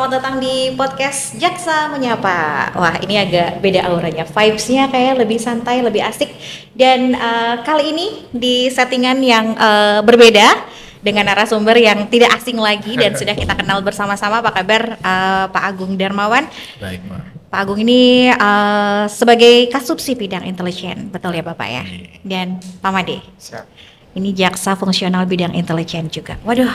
selamat datang di podcast Jaksa Menyapa. Wah, ini agak beda auranya, vibes-nya kayak lebih santai, lebih asik. Dan kali ini di settingan yang berbeda dengan narasumber yang tidak asing lagi dan sudah kita kenal bersama-sama. Apa kabar Pak Agung Darmawan? Baik, Pak. Pak Agung ini sebagai Kasubsi Bidang Intelijen, betul ya Bapak ya? Dan Pak Made. Siap. Ini jaksa fungsional bidang intelijen juga. Waduh,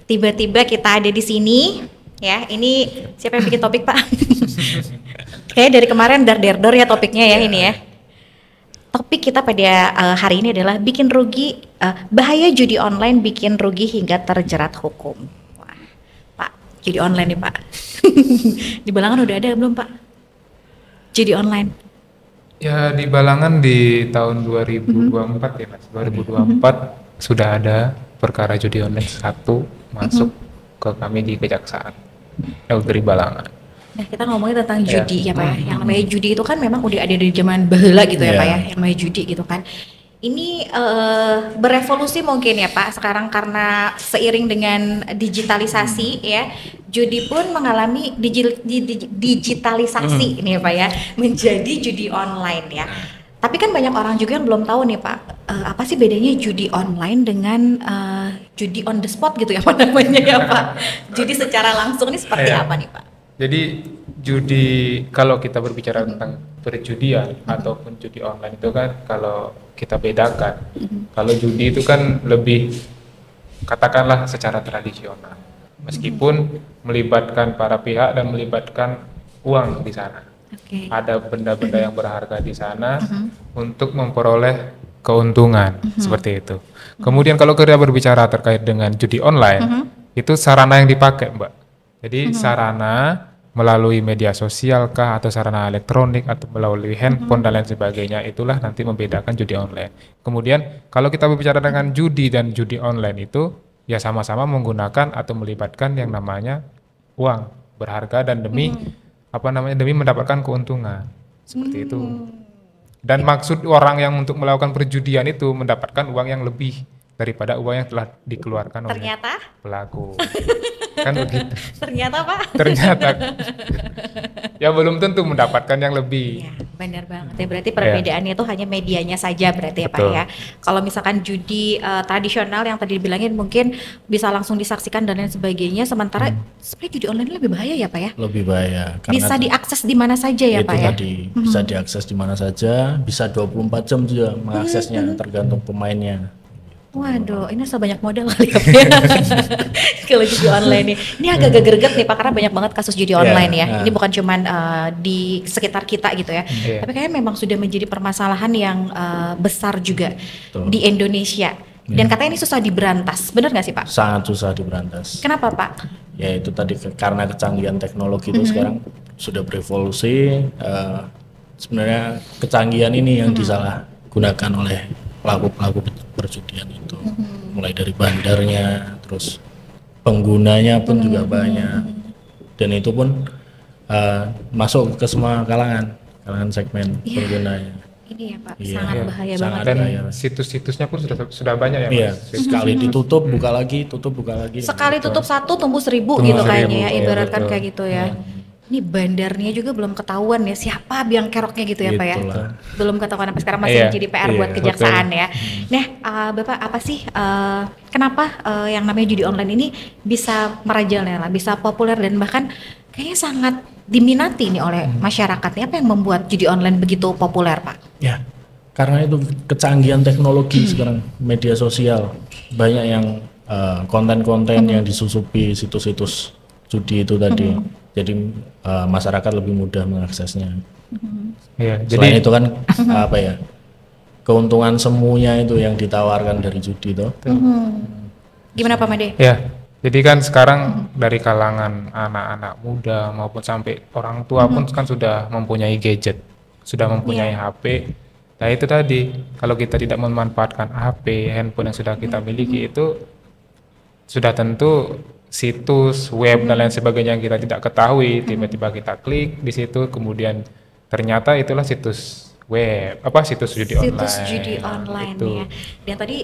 tiba-tiba kita ada di sini, ya. Ini siapa yang bikin topik, Pak? Kayaknya dari kemarin dar-der-dor ya topiknya ya ini ya. Topik kita pada hari ini adalah bikin rugi, bahaya judi online bikin rugi hingga terjerat hukum. Wah, Pak, judi online nih Pak. Di Balangan udah ada belum Pak? Judi online. Ya di Balangan di tahun 2024 ya Mas, 2024 sudah ada perkara judi online satu masuk ke kami di Kejaksaan Negeri Balangan. Nah kita ngomongin tentang judi ya Pak ya. Yang namanya judi itu kan memang udah ada dari zaman baheula gitu ya Pak ya, yang namanya judi gitu kan. Ini berevolusi mungkin ya Pak sekarang karena seiring dengan digitalisasi ya, judi pun mengalami digitalisasi ini ya Pak ya, menjadi judi online ya. Tapi kan banyak orang juga yang belum tahu nih Pak, apa sih bedanya judi online dengan judi on the spot gitu ya Pak namanya ya Pak. Judi secara langsung ini seperti apa nih Pak? Jadi judi, kalau kita berbicara tentang perjudian ataupun judi online itu kan kalau kita bedakan, kalau judi itu kan lebih katakanlah secara tradisional, meskipun melibatkan para pihak dan melibatkan uang di sana. Ada benda-benda yang berharga di sana untuk memperoleh keuntungan seperti itu. Kemudian kalau kita berbicara terkait dengan judi online, itu sarana yang dipakai Mbak. Jadi sarana melalui media sosial kah atau sarana elektronik atau melalui handphone dan lain sebagainya, itulah nanti membedakan judi online. Kemudian kalau kita berbicara dengan judi dan judi online itu ya sama-sama menggunakan atau melibatkan yang namanya uang berharga dan demi demi mendapatkan keuntungan seperti itu. Dan maksud orang yang untuk melakukan perjudian itu mendapatkan uang yang lebih daripada uang yang telah dikeluarkan oleh pelaku. Kan begitu. Ternyata Pak. Ternyata ya belum tentu mendapatkan yang lebih. Ya, benar banget ya. Berarti perbedaannya itu hanya medianya saja berarti ya Pak ya. Kalau misalkan judi tradisional yang tadi dibilangin mungkin bisa langsung disaksikan dan lain sebagainya, sementara sebenarnya judi online lebih bahaya ya Pak ya. Lebih bahaya. Bisa diakses di mana saja ya Pak ya. Itu tadi bisa diakses di mana saja, bisa 24 jam juga mengaksesnya tergantung pemainnya. Waduh, ini sebanyak modal kali ya kalau judi online nih. Ini agak greget nih Pak, karena banyak banget kasus judi online ya. Ini bukan cuman di sekitar kita gitu ya, tapi kayaknya memang sudah menjadi permasalahan yang besar juga di Indonesia. Dan katanya ini susah diberantas, benar nggak sih Pak? Sangat susah diberantas. Kenapa Pak? Ya itu tadi karena kecanggihan teknologi itu sekarang sudah berevolusi. Sebenarnya kecanggihan ini yang disalahgunakan oleh pelaku-pelaku perjudian itu, mulai dari bandarnya, terus penggunanya pun juga banyak, dan itu pun masuk ke semua kalangan segmen penggunanya. Ini ya Pak, sangat bahaya banget. Dan situs-situsnya pun sudah banyak ya Mas. Iya, sekali ditutup buka lagi, tutup buka lagi. Sekali tutup satu tumbuh 1000 gitu kayaknya ya, ibaratkan kayak gitu ya. Ini bandarnya juga belum ketahuan ya siapa biang keroknya gitu ya Pak ya. Belum ketahuan sampai sekarang, masih menjadi PR buat kejaksaan ya. Nah Bapak, apa sih kenapa yang namanya judi online ini bisa merajalela, bisa populer dan bahkan kayaknya sangat diminati nih oleh masyarakat. Apa yang membuat judi online begitu populer Pak? Ya, karena itu kecanggihan teknologi sekarang, media sosial, banyak yang konten-konten yang disusupi situs-situs judi itu tadi. Jadi masyarakat lebih mudah mengaksesnya. Ya, selain itu kan apa ya, keuntungan semuanya itu yang ditawarkan dari judi itu. Gimana Pak Made? Ya, jadi kan sekarang dari kalangan anak-anak muda maupun sampai orang tua pun kan sudah mempunyai gadget, sudah mempunyai HP. Nah itu tadi, kalau kita tidak memanfaatkan HP, handphone yang sudah kita miliki itu sudah tentu situs web dan lain sebagainya yang kita tidak ketahui, tiba-tiba kita klik di situ, kemudian ternyata itulah situs situs judi online. Situs judi online Itu. ya. Dan tadi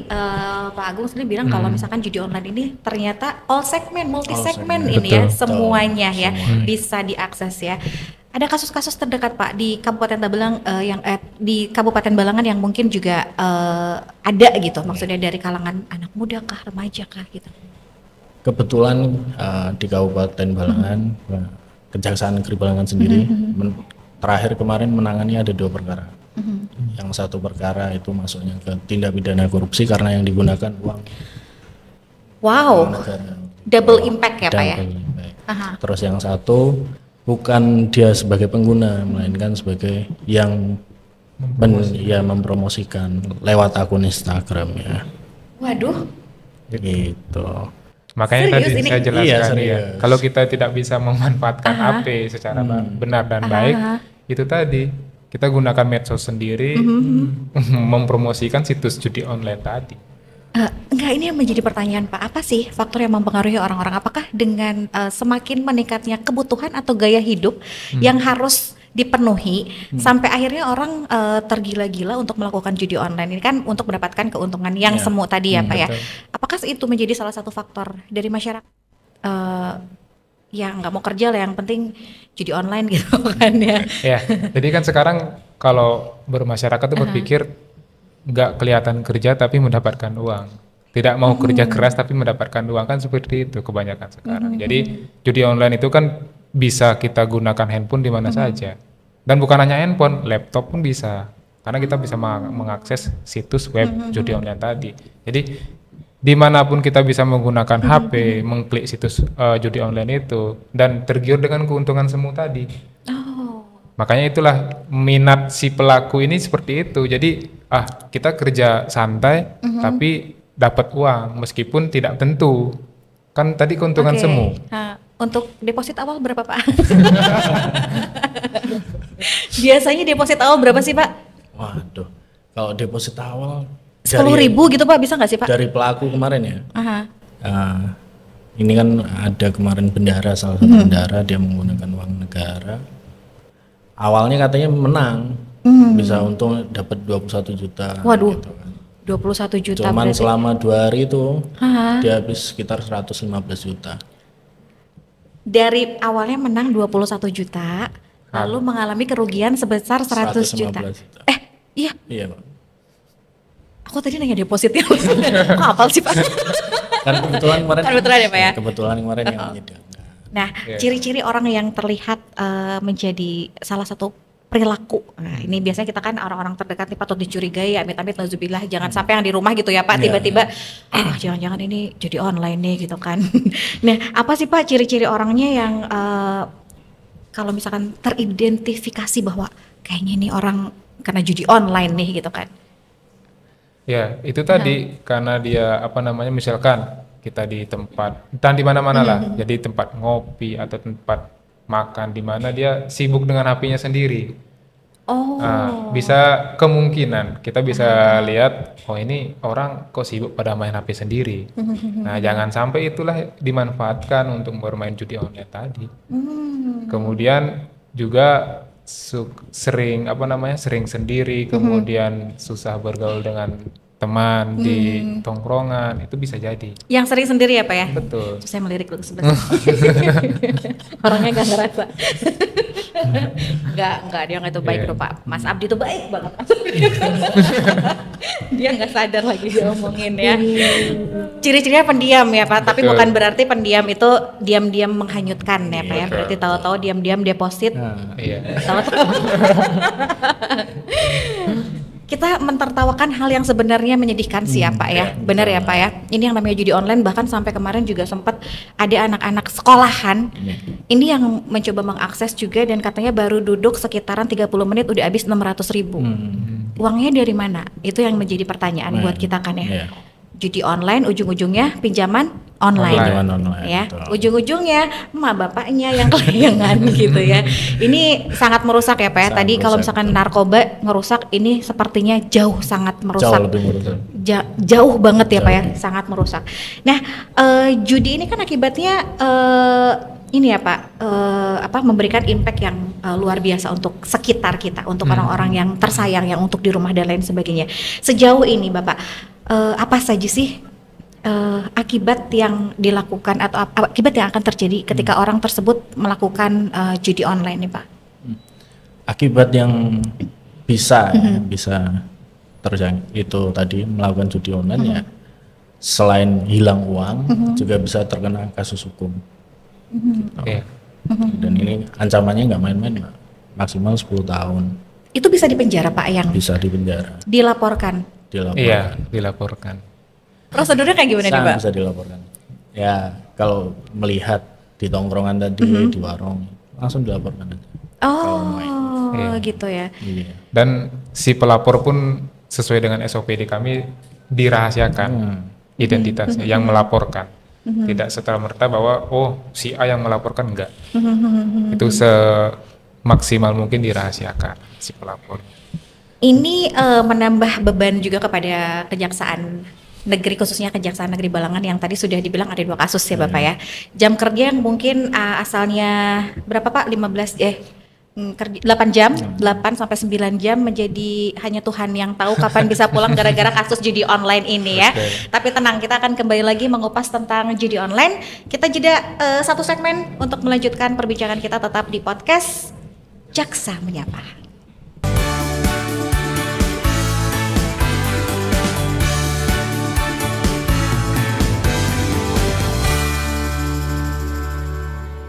Pak Agung sendiri bilang kalau misalkan judi online ini ternyata all segmen, multi segmen segmen. ini ya, Betul. semuanya ya Semuanya. bisa diakses ya. Ada kasus-kasus terdekat Pak di Kabupaten Tabelang di Kabupaten Balangan yang mungkin juga ada gitu, maksudnya dari kalangan anak muda kah, remaja kah gitu. Kebetulan di Kabupaten Balangan, Kejaksaan Negeri Balangan sendiri terakhir kemarin menangani ada 2 perkara. Yang satu perkara itu masuknya ke tindak pidana korupsi karena yang digunakan uang Wow, negara. double impact ya Pak ya. Double impact. Aha. Terus yang satu bukan dia sebagai pengguna, melainkan sebagai yang mempromosikan lewat akun Instagram ya. Waduh, Gitu. Makanya Serius tadi ini? saya jelaskan Iya, ya, serius. kalau kita tidak bisa memanfaatkan HP secara benar dan baik, itu tadi kita gunakan medsos sendiri mempromosikan situs judi online tadi. enggak, ini yang menjadi pertanyaan Pak, apa sih faktor yang mempengaruhi orang-orang? Apakah dengan semakin meningkatnya kebutuhan atau gaya hidup yang harus dipenuhi sampai akhirnya orang tergila-gila untuk melakukan judi online ini kan untuk mendapatkan keuntungan yang Ya. semu tadi ya Pak ya? Betul. Apakah itu menjadi salah satu faktor dari masyarakat yang nggak mau kerja lah, yang penting judi online gitu kan ya? Ya, jadi kan sekarang kalau bermasyarakat tuh berpikir nggak kelihatan kerja tapi mendapatkan uang, tidak mau kerja keras tapi mendapatkan uang, kan seperti itu kebanyakan sekarang. Jadi judi online itu kan bisa kita gunakan handphone di mana saja, dan bukan hanya handphone, laptop pun bisa, karena kita bisa mengakses situs web judi online tadi. Jadi dimanapun kita bisa menggunakan HP, mengklik situs judi online itu, dan tergiur dengan keuntungan semu tadi. Makanya itulah minat si pelaku ini seperti itu. Jadi kita kerja santai tapi dapat uang meskipun tidak tentu. Kan tadi keuntungan Oke. semu. Untuk deposit awal berapa Pak? Biasanya deposit awal berapa sih Pak? Waduh, kalau deposit awal 10.000 gitu Pak, bisa nggak sih Pak? dari pelaku kemarin ya. Aha. Ini kan ada kemarin bendahara, salah satu bendahara dia menggunakan uang negara. Awalnya katanya menang, bisa untung dapat 21 juta. Waduh. gitu kan. 21 juta Cuman berarti. selama 2 hari itu Aha. dia habis sekitar 115 juta. Dari awalnya menang 21 juta, lalu mengalami kerugian sebesar 100 juta. 115 juta. Iya, Iya Pak. aku tadi nanya depositnya. Kok hafal sih Pak? Kan kebetulan kemarin. Kan kebetulan ya, Pak, ya? Kebetulan kemarin yang menyedangkan. Nah, ciri-ciri orang yang terlihat menjadi salah satu perilaku. Nah, ini biasanya kita kan orang-orang terdekat nih patut dicurigai, amit-amit nauzubillah, jangan sampai yang di rumah gitu ya Pak, tiba-tiba jangan-jangan ini jadi online nih gitu kan. Nah, apa sih Pak ciri-ciri orangnya yang kalau misalkan teridentifikasi bahwa kayaknya ini orang karena judi online nih gitu kan? Ya, itu tadi karena dia misalkan kita di tempat, entah di mana-mana lah, jadi tempat ngopi atau tempat makan di mana dia sibuk dengan HP-nya sendiri. Oh. Bisa kemungkinan kita bisa lihat, oh ini orang kok sibuk pada main HP sendiri. Nah, jangan sampai itulah dimanfaatkan untuk bermain judi online tadi. Kemudian juga sering sering sendiri, kemudian susah bergaul dengan teman di tongkrongan, itu bisa jadi. Yang sering sendiri ya Pak ya? Betul. Saya melirik dulu sebelah. Orangnya gak ngerasa. Enggak, dia nggak itu baik loh Pak. Mas Abdi itu baik banget. Dia nggak sadar lagi diomongin ya. Ciri-cirinya pendiam ya Pak, tapi Betul. bukan berarti pendiam itu diam-diam menghanyutkan ya Pak ya. Betul. Berarti tahu-tahu diam-diam deposit. Iya. Tahu-tahu. Kita mentertawakan hal yang sebenarnya menyedihkan sih ya Pak ya. Benar ya Pak ya. Ini yang namanya judi online, bahkan sampai kemarin juga sempat ada anak-anak sekolahan ini yang mencoba mengakses juga, dan katanya baru duduk sekitaran 30 menit udah habis 600.000. Uangnya dari mana? Itu yang menjadi pertanyaan buat kita kan ya. Iya. Judi online ujung-ujungnya pinjaman online, Pinjaman online, ya. betul. Ujung-ujungnya emak bapaknya yang kelayangan gitu ya. Ini sangat merusak ya Pak ya. Sangat Tadi kalau merusak, misalkan betul. narkoba ngerusak, ini sepertinya jauh sangat merusak. Jauh lebih merusak. Jauh banget ya Pak ya, sangat merusak. Nah, judi ini kan akibatnya ini ya Pak, memberikan impact yang luar biasa untuk sekitar kita, untuk orang-orang yang tersayang, yang untuk di rumah dan lain sebagainya. Sejauh ini Bapak, apa saja sih akibat yang dilakukan atau akibat yang akan terjadi ketika orang tersebut melakukan judi online nih Pak? Akibat yang bisa terjadi itu tadi melakukan judi online ya, selain hilang uang juga bisa terkena kasus hukum. Oke. Dan ini ancamannya nggak main-main, Mbak. Maksimal 10 tahun. Itu bisa dipenjara Pak yang Bisa dipenjara. dilaporkan. Iya, dilaporkan. Prosedurnya kayak gimana nih Pak? Bisa dilaporkan. Ya kalau melihat di tongkrongan tadi di warung langsung dilaporkan aja. Oh, gitu ya. Iya. Dan si pelapor pun sesuai dengan SOP di kami dirahasiakan identitasnya yang melaporkan. Tidak serta-merta bahwa si A yang melaporkan, enggak. Itu semaksimal mungkin dirahasiakan si pelapor. Ini menambah beban juga kepada Kejaksaan Negeri, khususnya Kejaksaan Negeri Balangan yang tadi sudah dibilang ada 2 kasus ya Bapak ya. Jam kerja yang mungkin asalnya berapa Pak? 8 jam, 8 sampai 9 jam menjadi hanya Tuhan yang tahu kapan bisa pulang gara-gara kasus judi online ini ya. Tapi tenang, kita akan kembali lagi mengupas tentang judi online. Kita jeda 1 segmen untuk melanjutkan perbincangan kita, tetap di podcast Jaksa Menyapa.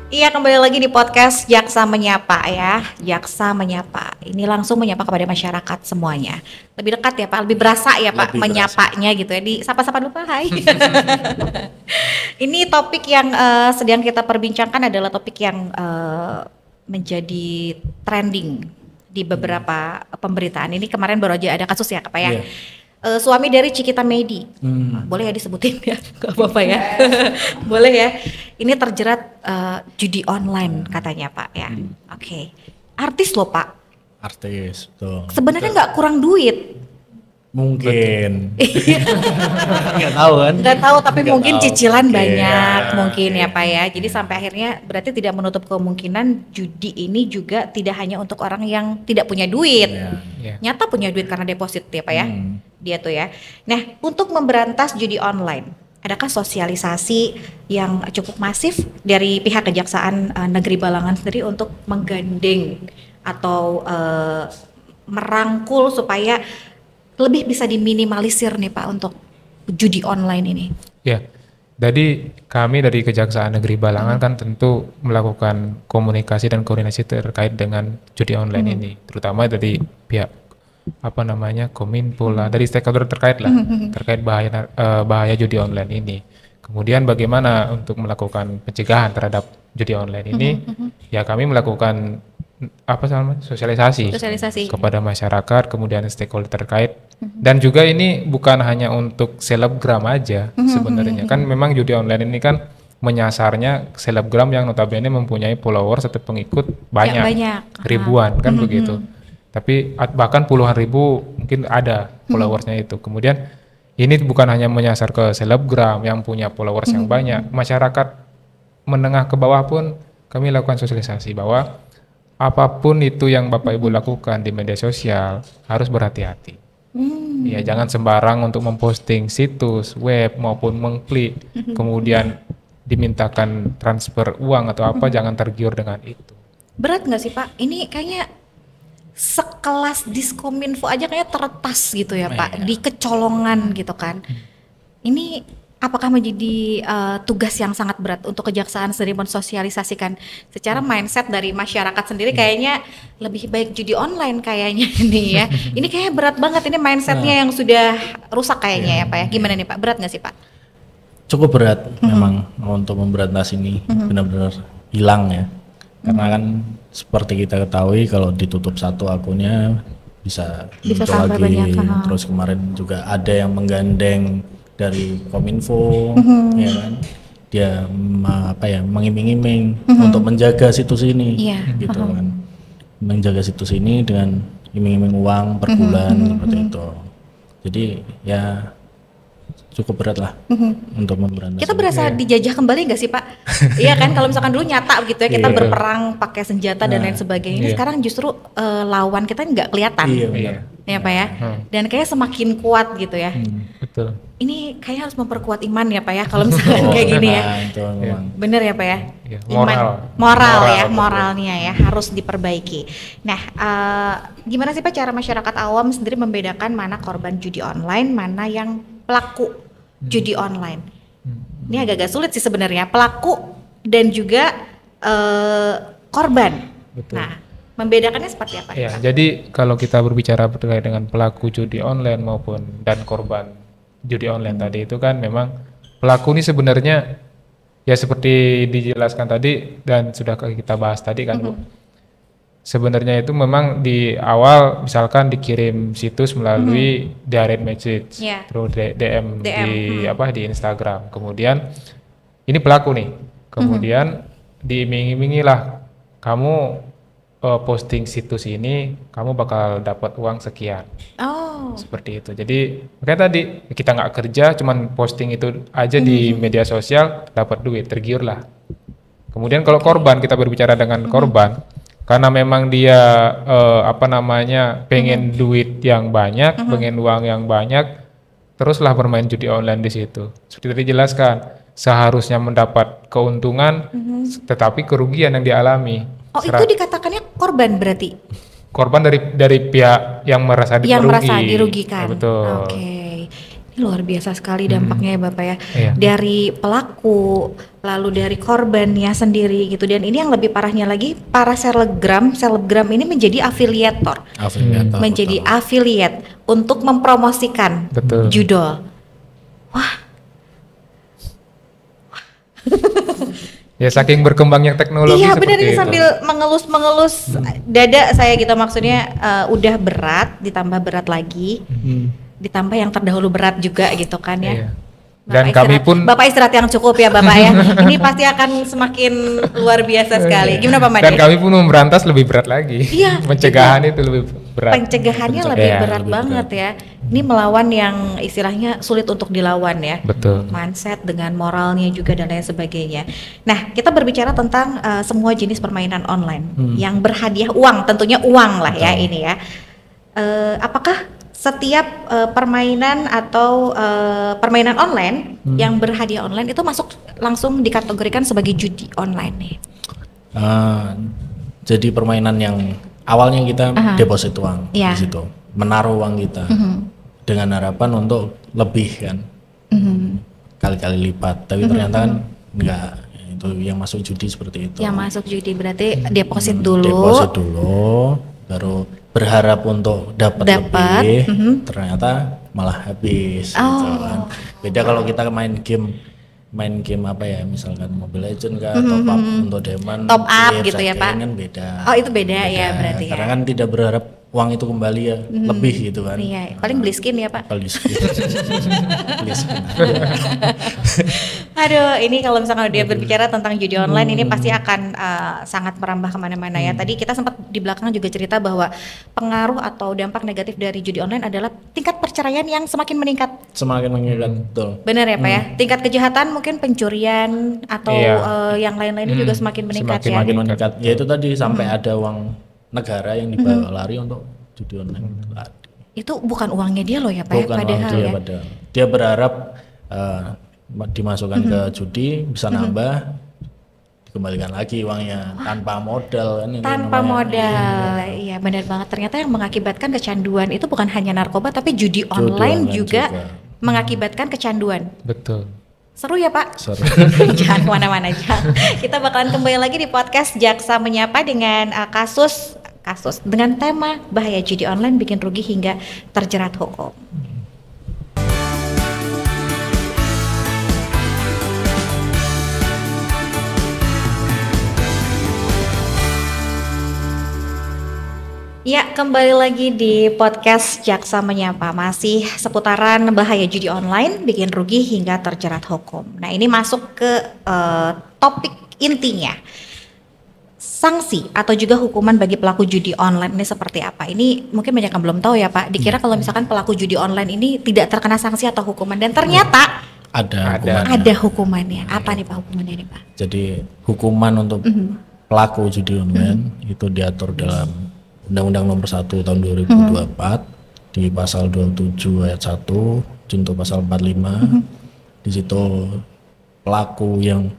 Iya, kembali lagi di podcast Jaksa Menyapa ya. Jaksa Menyapa. Ini langsung menyapa kepada masyarakat semuanya. Lebih dekat ya Pak, lebih berasa ya Pak menyapanya gitu ya. Di sapa-sapa dulu Pak, hai. Ini topik yang sedang kita perbincangkan adalah topik yang menjadi trending di beberapa pemberitaan. Ini kemarin baru aja ada kasus ya Pak ya. Suami dari Cikita Medi, boleh ya disebutin ya, gak apa-apa ya, boleh ya. Ini terjerat judi online katanya Pak ya. Oke. Artis loh Pak. Artis, tuh. Sebenarnya nggak kurang duit. Mungkin. Nggak tahu kan? Nggak tahu, tapi Nggak tahu. Cicilan banyak mungkin ya Pak ya. Jadi sampai akhirnya berarti tidak menutup kemungkinan judi ini juga tidak hanya untuk orang yang tidak punya duit. Nyata punya duit karena deposit ya Pak ya. Dia tuh ya. Nah, untuk memberantas judi online, adakah sosialisasi yang cukup masif dari pihak Kejaksaan Negeri Balangan sendiri untuk menggandeng atau merangkul supaya lebih bisa diminimalisir nih Pak untuk judi online ini? Ya, jadi kami dari Kejaksaan Negeri Balangan kan tentu melakukan komunikasi dan koordinasi terkait dengan judi online ini, terutama dari pihak Kominfo lah, dari stakeholder terkait lah, terkait bahaya judi online ini. Kemudian bagaimana untuk melakukan pencegahan terhadap judi online ini? Ya kami melakukan sosialisasi kepada masyarakat, kemudian stakeholder terkait. Dan juga ini bukan hanya untuk selebgram aja sebenarnya. Kan memang judi online ini kan menyasarnya selebgram yang notabene mempunyai followers atau pengikut banyak. Ribuan kan begitu. Tapi bahkan puluhan ribu mungkin ada followersnya itu. Kemudian ini bukan hanya menyasar ke selebgram yang punya followers yang banyak. Masyarakat menengah ke bawah pun kami lakukan sosialisasi bahwa apapun itu yang Bapak Ibu lakukan di media sosial harus berhati-hati. Ya, jangan sembarang untuk memposting situs web maupun mengklik kemudian dimintakan transfer uang atau apa, jangan tergiur dengan itu. Berat nggak sih Pak? Ini kayaknya sekelas Diskominfo aja kayak teretas gitu ya Pak, di kecolongan gitu kan. Ini apakah menjadi tugas yang sangat berat untuk Kejaksaan sendiri mensosialisasikan secara mindset dari masyarakat sendiri? Kayaknya lebih baik judi online kayaknya ini ya. Ini kayaknya berat banget, ini mindsetnya yang sudah rusak kayaknya ya Pak ya. Gimana nih Pak, berat nggak sih Pak? Cukup berat memang untuk memberantas ini, benar-benar hilang ya. Karena kan seperti kita ketahui kalau ditutup satu akunnya bisa muncul lagi. Banyak, terus kemarin juga ada yang menggandeng dari Kominfo, ya kan, dia mengiming-iming untuk menjaga situs ini, gitu kan, menjaga situs ini dengan iming-iming uang per bulan seperti itu. Jadi ya cukup berat lah untuk memberantas. Kita berasa dijajah kembali nggak sih Pak? Iya kan, kalau misalkan dulu nyata gitu ya kita berperang pakai senjata dan lain sebagainya. Ini sekarang justru lawan kita nggak kelihatan. Iya. Ya Pak ya. Dan kayak semakin kuat gitu ya. Betul. Ini kayaknya harus memperkuat iman ya Pak ya kalau misalkan kayak gini ya. Itu memang. Bener ya Pak ya. Moral Ya, moralnya ya harus diperbaiki. Nah, gimana sih Pak cara masyarakat awam sendiri membedakan mana korban judi online, mana yang pelaku judi online? Ini agak-agak sulit sih sebenarnya, pelaku dan juga korban. Betul. Nah, membedakannya seperti apa? Ya, jadi kalau kita berbicara terkait dengan pelaku judi online maupun dan korban judi online tadi itu kan memang pelaku ini sebenarnya ya seperti dijelaskan tadi dan sudah kita bahas tadi kan Bu. Sebenarnya itu memang di awal misalkan dikirim situs melalui direct message, terus DM di Instagram. Kemudian ini pelaku nih. Kemudian diiming-imingi lah kamu posting situs ini kamu bakal dapat uang sekian. Seperti itu. Jadi makanya tadi kita nggak kerja cuman posting itu aja di media sosial dapat duit, tergiur lah. Kemudian kalau korban, kita berbicara dengan korban karena memang dia pengen duit yang banyak, pengen uang yang banyak, teruslah bermain judi online di situ. Seperti tadi dijelaskan, seharusnya mendapat keuntungan, tetapi kerugian yang dialami. Itu dikatakannya korban berarti? Korban dari pihak yang merasa dirugikan. Betul. Oke. Ini luar biasa sekali dampaknya ya Bapak ya. Iya. Dari pelaku, lalu dari korbannya sendiri gitu. Dan ini yang lebih parahnya lagi, para selebgram ini menjadi afiliator. Menjadi affiliate untuk mempromosikan judol. Wah. Ya saking berkembangnya teknologi. Iya benar, ini sambil mengelus dada saya gitu, maksudnya udah berat ditambah berat lagi, ditambah yang terdahulu berat juga gitu kan ya. Iya. Dan kami pun Bapak istirahat yang cukup ya Bapak ya. Ini pasti akan semakin luar biasa sekali. Gimana Pak Made? Dan kami pun memberantas lebih berat lagi. Iya. Pencegahan itu lebih berat. Pencegahannya lebih berat banget ya. Ini melawan yang istilahnya sulit untuk dilawan ya. Betul. Mindset dengan moralnya juga dan lain sebagainya. Nah, kita berbicara tentang semua jenis permainan online yang berhadiah uang, tentunya uang lah ya ini ya. Apakah setiap permainan atau permainan online yang berhadiah online itu masuk langsung dikategorikan sebagai judi online nih? Jadi permainan yang awalnya kita deposit uang di situ, menaruh uang kita dengan harapan untuk lebih kan, kali-kali lipat. Tapi ternyata kan enggak, itu yang masuk judi seperti itu. Yang masuk judi berarti deposit dulu. Deposit dulu, baru berharap untuk dapat lebih, ternyata malah habis gitu kan. Beda kalau kita main game apa ya, misalkan Mobile Legends kah, top up untuk diamond, top up gitu ya Pak. Kan beda. Itu beda ya berarti ya. Karena kan tidak berharap uang itu kembali ya, lebih gitu kan. Iya, paling beli skin ya Pak. Beli skin. Beli skin. Aduh, ini kalau misalkan dia berbicara tentang judi online ini pasti akan sangat merambah kemana-mana ya. Tadi kita sempat di belakang juga cerita bahwa pengaruh atau dampak negatif dari judi online adalah tingkat perceraian yang semakin meningkat. Semakin meningkat, betul. Benar ya Pak ya. Tingkat kejahatan mungkin pencurian atau yang lain-lainnya juga semakin meningkat ya. Semakin meningkat. Ya itu tadi sampai ada uang negara yang dibawa lari untuk judi online. Itu bukan uangnya dia loh ya Pak. Bukan padahal uang dia, ya. padahal dia berharap dimasukkan ke judi bisa nambah, dikembalikan lagi uangnya tanpa modal kan. Tanpa modal, iya benar banget. Ternyata yang mengakibatkan kecanduan itu bukan hanya narkoba tapi judi online juga mengakibatkan kecanduan. Betul. Seru ya Pak? Seru. Jangan kemana-mana aja. Kita bakalan kembali lagi di podcast Jaksa Menyapa dengan kasus dengan tema bahaya judi online bikin rugi hingga terjerat hukum. Ya, kembali lagi di podcast Jaksa Menyapa, masih seputaran bahaya judi online bikin rugi hingga terjerat hukum. Nah, ini masuk ke topik intinya. sanksi atau juga hukuman bagi pelaku judi online ini seperti apa? Ini mungkin banyak yang belum tahu ya Pak. Dikira kalau misalkan pelaku judi online ini tidak terkena sanksi atau hukuman, dan ternyata ada hukumannya. Apa nih Pak hukumannya nih Pak? Jadi hukuman untuk pelaku judi online itu diatur dalam Undang-Undang Nomor 1 Tahun 2024 di pasal 27 ayat 1 junto pasal 45. Di situ pelaku yang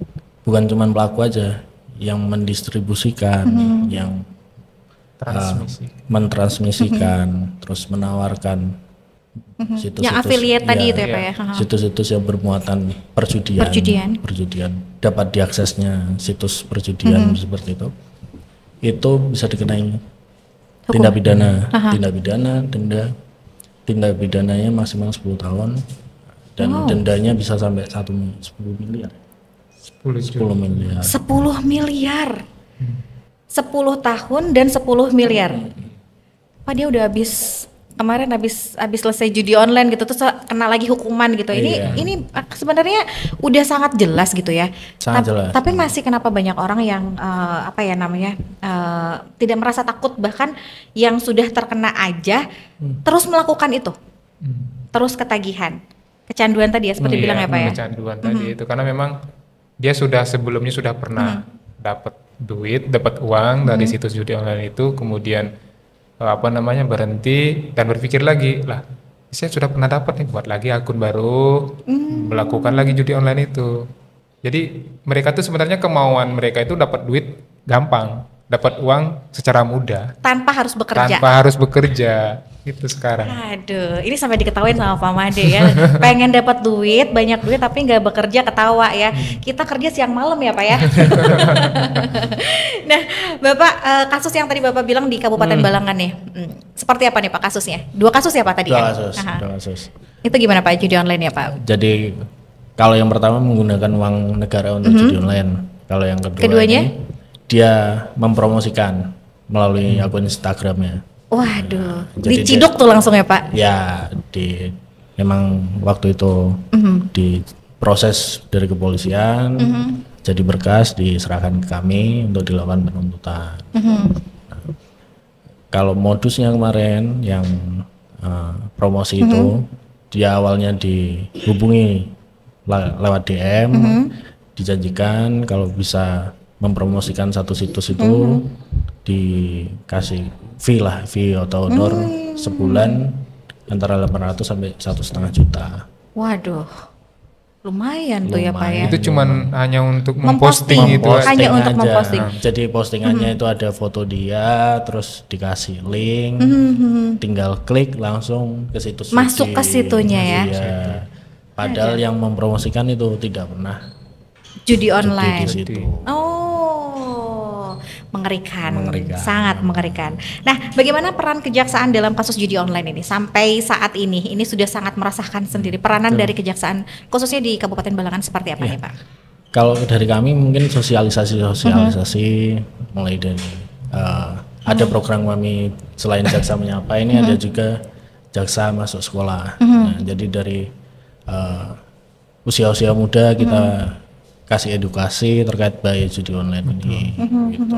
bukan cuma pelaku aja, yang mendistribusikan, yang mentransmisikan, terus menawarkan situs-situs yang affiliate tadi itu ya Pak ya. Situs-situs yang bermuatan perjudian dapat diaksesnya situs perjudian seperti itu bisa dikenai tindak pidana, denda. Tindak pidananya maksimal 10 tahun dan dendanya bisa sampai 10 miliar. 10 miliar. 10 miliar. 10 tahun dan 10 miliar. Pak, dia udah kemarin habis selesai judi online gitu, terus kena lagi hukuman gitu. Ini sebenarnya udah sangat jelas gitu ya. Sangat jelas. Tapi masih kenapa banyak orang yang tidak merasa takut, bahkan yang sudah terkena aja terus melakukan itu. Terus ketagihan. Kecanduan tadi ya seperti bilang ya Pak ya. Kecanduan tadi itu karena memang dia sebelumnya sudah pernah dapat uang dari situs judi online itu, kemudian berhenti dan berpikir lagi, lah saya sudah pernah dapat nih, buat lagi akun baru, melakukan lagi judi online itu. Jadi mereka tuh sebenarnya kemauan mereka itu dapat duit gampang, dapat uang secara mudah tanpa harus bekerja. Itu sekarang. Aduh, ini sampai diketawain sama Pak Made ya. Pengen dapat duit, banyak duit tapi nggak bekerja, ketawa ya. Kita kerja siang malam ya Pak ya. Nah, Bapak, kasus yang tadi Bapak bilang di Kabupaten Balangan nih, seperti apa nih Pak kasusnya? 2 kasus ya Pak tadi ya? 2 kasus. Itu gimana Pak, judi online ya Pak? Jadi kalau yang pertama menggunakan uang negara untuk judi online. Kalau yang keduanya ini, dia mempromosikan melalui akun Instagramnya. Waduh, diciduk tuh langsung ya Pak? Ya, memang waktu itu diproses dari kepolisian, jadi berkas diserahkan ke kami untuk dilakukan penuntutan. Nah, kalau modusnya kemarin yang promosi itu, dia awalnya dihubungi lewat DM, dijanjikan kalau bisa mempromosikan satu situs itu dikasih fee atau honor sebulan antara 800 sampai 1,5 juta. Waduh, lumayan tuh ya Pak ya. Itu cuman hanya untuk memposting itu aja. Hanya untuk memposting. Jadi postingannya itu ada foto dia, terus dikasih link, tinggal klik langsung ke situs. Masuk ke situnya ya. Padahal yang mempromosikan itu tidak pernah judi online. Di situ. Mengerikan, sangat mengerikan. Nah, bagaimana peran kejaksaan dalam kasus judi online ini sampai saat ini? Ini sudah sangat merasakan sendiri peranan dari kejaksaan, khususnya di Kabupaten Balangan seperti apa nih Pak? Kalau dari kami mungkin sosialisasi mulai dari ada program kami selain jaksa menyapa ini ada juga jaksa masuk sekolah. Nah, jadi dari usia-usia muda kita kasih edukasi terkait bahaya judi online ini. Gitu.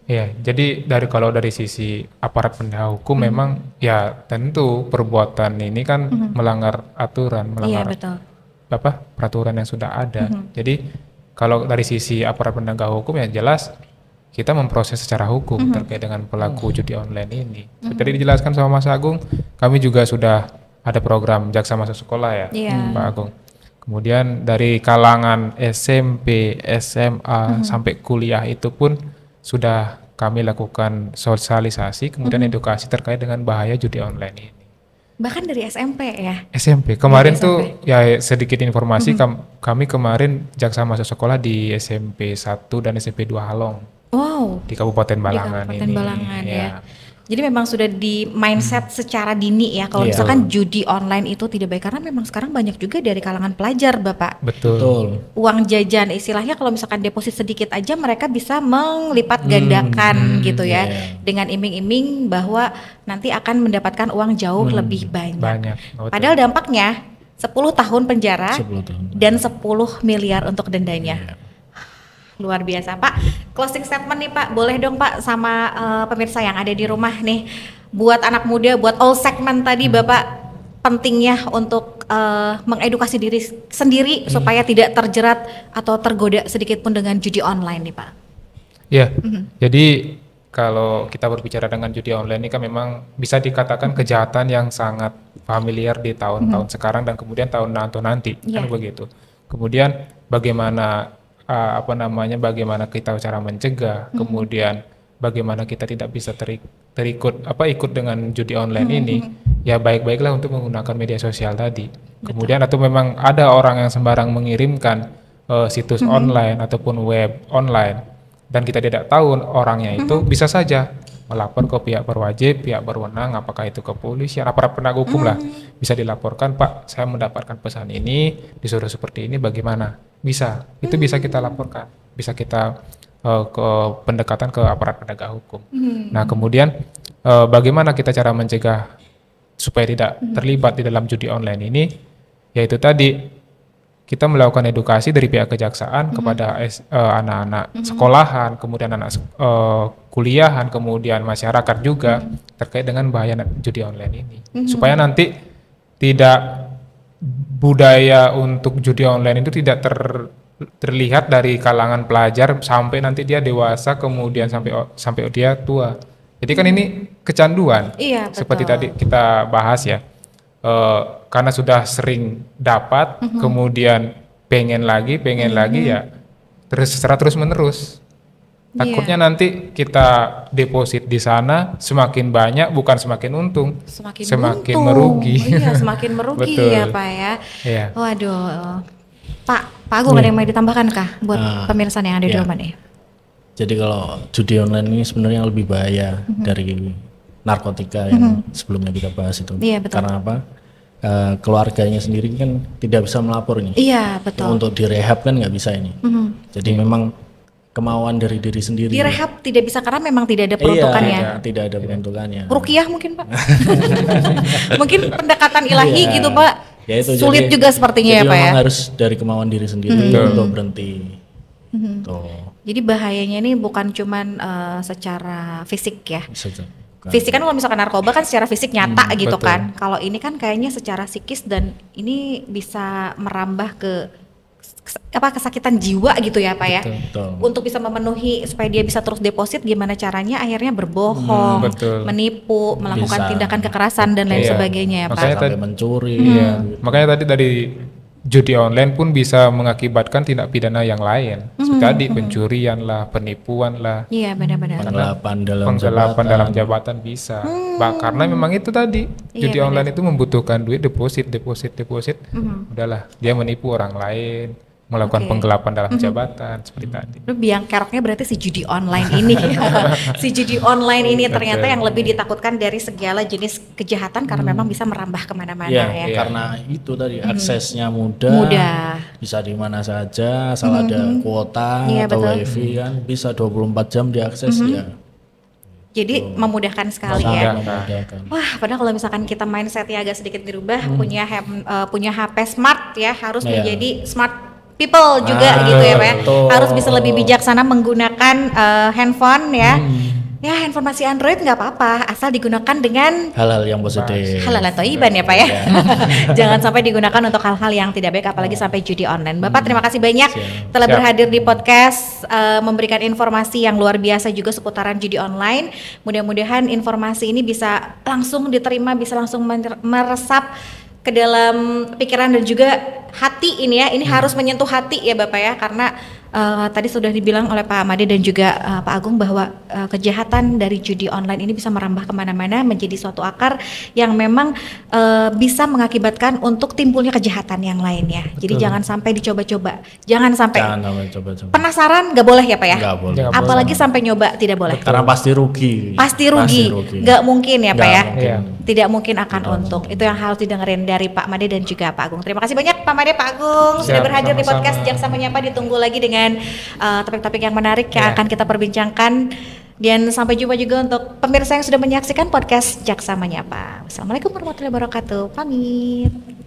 Ya, jadi kalau dari sisi aparat penegak hukum memang ya tentu perbuatan ini kan melanggar aturan, melanggar peraturan yang sudah ada. Jadi kalau dari sisi aparat penegak hukum ya jelas kita memproses secara hukum terkait dengan pelaku judi online ini. Seperti dijelaskan sama Mas Agung, kami juga sudah ada program jaksa masuk sekolah ya, Pak Agung. Kemudian dari kalangan SMP, SMA sampai kuliah itu pun sudah kami lakukan sosialisasi, kemudian edukasi terkait dengan bahaya judi online ini. Bahkan dari SMP ya? SMP. Kemarin tuh ya sedikit informasi, kami kemarin jaksa masuk sekolah di SMP 1 dan SMP 2 Halong. Wow. Di Kabupaten Balangan ini. Balangan ya. Jadi memang sudah di mindset secara dini ya kalau misalkan judi online itu tidak baik, karena memang sekarang banyak juga dari kalangan pelajar Bapak. Betul. Uang jajan istilahnya kalau misalkan deposit sedikit aja mereka bisa melipat gandakan gitu ya, dengan iming-iming bahwa nanti akan mendapatkan uang jauh lebih banyak. Padahal dampaknya 10 tahun penjara 10 tahun. Dan 10 miliar untuk dendanya. luar biasa Pak. Closing statement nih Pak, boleh dong Pak sama pemirsa yang ada di rumah nih, buat anak muda, buat all segmen tadi Bapak, pentingnya untuk mengedukasi diri sendiri supaya tidak terjerat atau tergoda sedikit pun dengan judi online nih Pak. Ya, jadi kalau kita berbicara dengan judi online ini kan memang bisa dikatakan kejahatan yang sangat familiar di tahun-tahun sekarang dan kemudian tahun nanti kan begitu. Kemudian bagaimana bagaimana kita cara mencegah, kemudian bagaimana kita tidak bisa ikut dengan judi online ini, ya baik-baiklah untuk menggunakan media sosial tadi. Kemudian atau memang ada orang yang sembarang mengirimkan situs online ataupun web online dan kita tidak tahu orangnya itu, bisa saja melapor ke pihak berwajib, pihak berwenang, apakah itu kepolisian, aparat penegak hukum lah, bisa dilaporkan, Pak saya mendapatkan pesan ini, disuruh seperti ini, bagaimana? Bisa, itu bisa kita laporkan, bisa kita ke pendekatan ke aparat penegak hukum. Nah kemudian bagaimana kita cara mencegah supaya tidak terlibat di dalam judi online ini, yaitu tadi kita melakukan edukasi dari pihak kejaksaan kepada anak-anak sekolahan, kemudian anak kuliahan, kemudian masyarakat juga terkait dengan bahaya judi online ini, supaya nanti tidak budaya untuk judi online itu tidak terlihat dari kalangan pelajar sampai nanti dia dewasa, kemudian sampai dia tua. Jadi kan ini kecanduan, seperti tadi kita bahas ya, karena sudah sering dapat, kemudian pengen lagi ya terus menerus. Takutnya nanti kita deposit di sana semakin banyak, bukan semakin untung, semakin merugi. Iya, semakin merugi ya Pak ya. Iya. Waduh, Pak Agung ada yang mau ditambahkan kah buat pemirsa yang ada di rumah nih? Jadi kalau judi online ini sebenarnya lebih bahaya dari narkotika yang sebelumnya kita bahas itu. Iya, betul. Karena apa? Keluarganya sendiri kan tidak bisa melapornya. Iya, betul. Untuk direhab kan nggak bisa ini. Jadi memang kemauan dari diri sendiri. Direhab tidak bisa karena memang tidak ada peruntukannya. Iya, tidak ada peruntukannya. Ruqyah mungkin Pak. Mungkin pendekatan ilahi gitu Pak. Ya itu, sulit jadi, juga sepertinya ya Pak ya. Jadi memang harus dari kemauan diri sendiri untuk berhenti. Jadi bahayanya ini bukan cuman secara fisik ya. Fisik kan kalau misalkan narkoba kan secara fisik nyata gitu kan. Kalau ini kan kayaknya secara psikis dan ini bisa merambah ke kesakitan jiwa gitu ya Pak ya. Betul. Untuk bisa memenuhi supaya dia bisa terus deposit, gimana caranya akhirnya berbohong, menipu, melakukan tindakan kekerasan dan lain sebagainya ya Pak. Sampai mencuri. Makanya tadi dari judi online pun bisa mengakibatkan tindak pidana yang lain. Seperti tadi pencurian lah, penipuan lah. Iya benar-benar. Penggelapan dalam jabatan bisa. Karena memang itu tadi judi online itu membutuhkan duit, deposit. Udahlah, dia menipu orang lain, melakukan penggelapan dalam jabatan seperti tadi. Lu biang keroknya berarti si judi online ini. Si judi online ini ternyata yang lebih ditakutkan dari segala jenis kejahatan karena memang bisa merambah kemana-mana ya. Karena itu tadi aksesnya mudah. Bisa di mana saja, asal ada kuota atau wifi kan bisa 24 jam diakses ya. Jadi memudahkan sekali ya. Wah, padahal kalau misalkan kita mindsetnya agak sedikit dirubah, punya HP smart ya, harus menjadi smart people juga gitu ya Pak ya. Harus bisa lebih bijaksana menggunakan handphone ya. Ya handphone masih Android nggak apa-apa, asal digunakan dengan hal-hal yang positif. Halal atau iban ya Pak ya. Jangan sampai digunakan untuk hal-hal yang tidak baik, apalagi sampai judi online. Bapak terima kasih banyak telah berhadir di podcast, memberikan informasi yang luar biasa juga seputaran judi online. Mudah-mudahan informasi ini bisa langsung diterima, bisa langsung meresap ke dalam pikiran dan juga hati ini ya. Ini harus menyentuh hati ya Bapak ya, karena tadi sudah dibilang oleh Pak Made dan juga Pak Agung bahwa kejahatan dari judi online ini bisa merambah kemana-mana menjadi suatu akar yang memang bisa mengakibatkan untuk timbulnya kejahatan yang lainnya. Jadi jangan sampai dicoba-coba, jangan sampai coba-coba. Penasaran nggak boleh ya Pak ya? Nggak boleh. Apalagi sampai nyoba tidak boleh. Karena pasti rugi. Pasti rugi. Nggak mungkin ya Pak ya? Tidak mungkin akan untung. Itu yang harus didengerin dari Pak Made dan juga Pak Agung. Terima kasih banyak Pak Made, Pak Agung sudah berhadir di podcast Jaksa Menyapa. Ditunggu lagi dengan topik-topik yang menarik yang akan kita perbincangkan. Dan sampai jumpa juga untuk pemirsa yang sudah menyaksikan podcast Jaksa Menyapa. Wassalamualaikum warahmatullahi wabarakatuh. Pamit.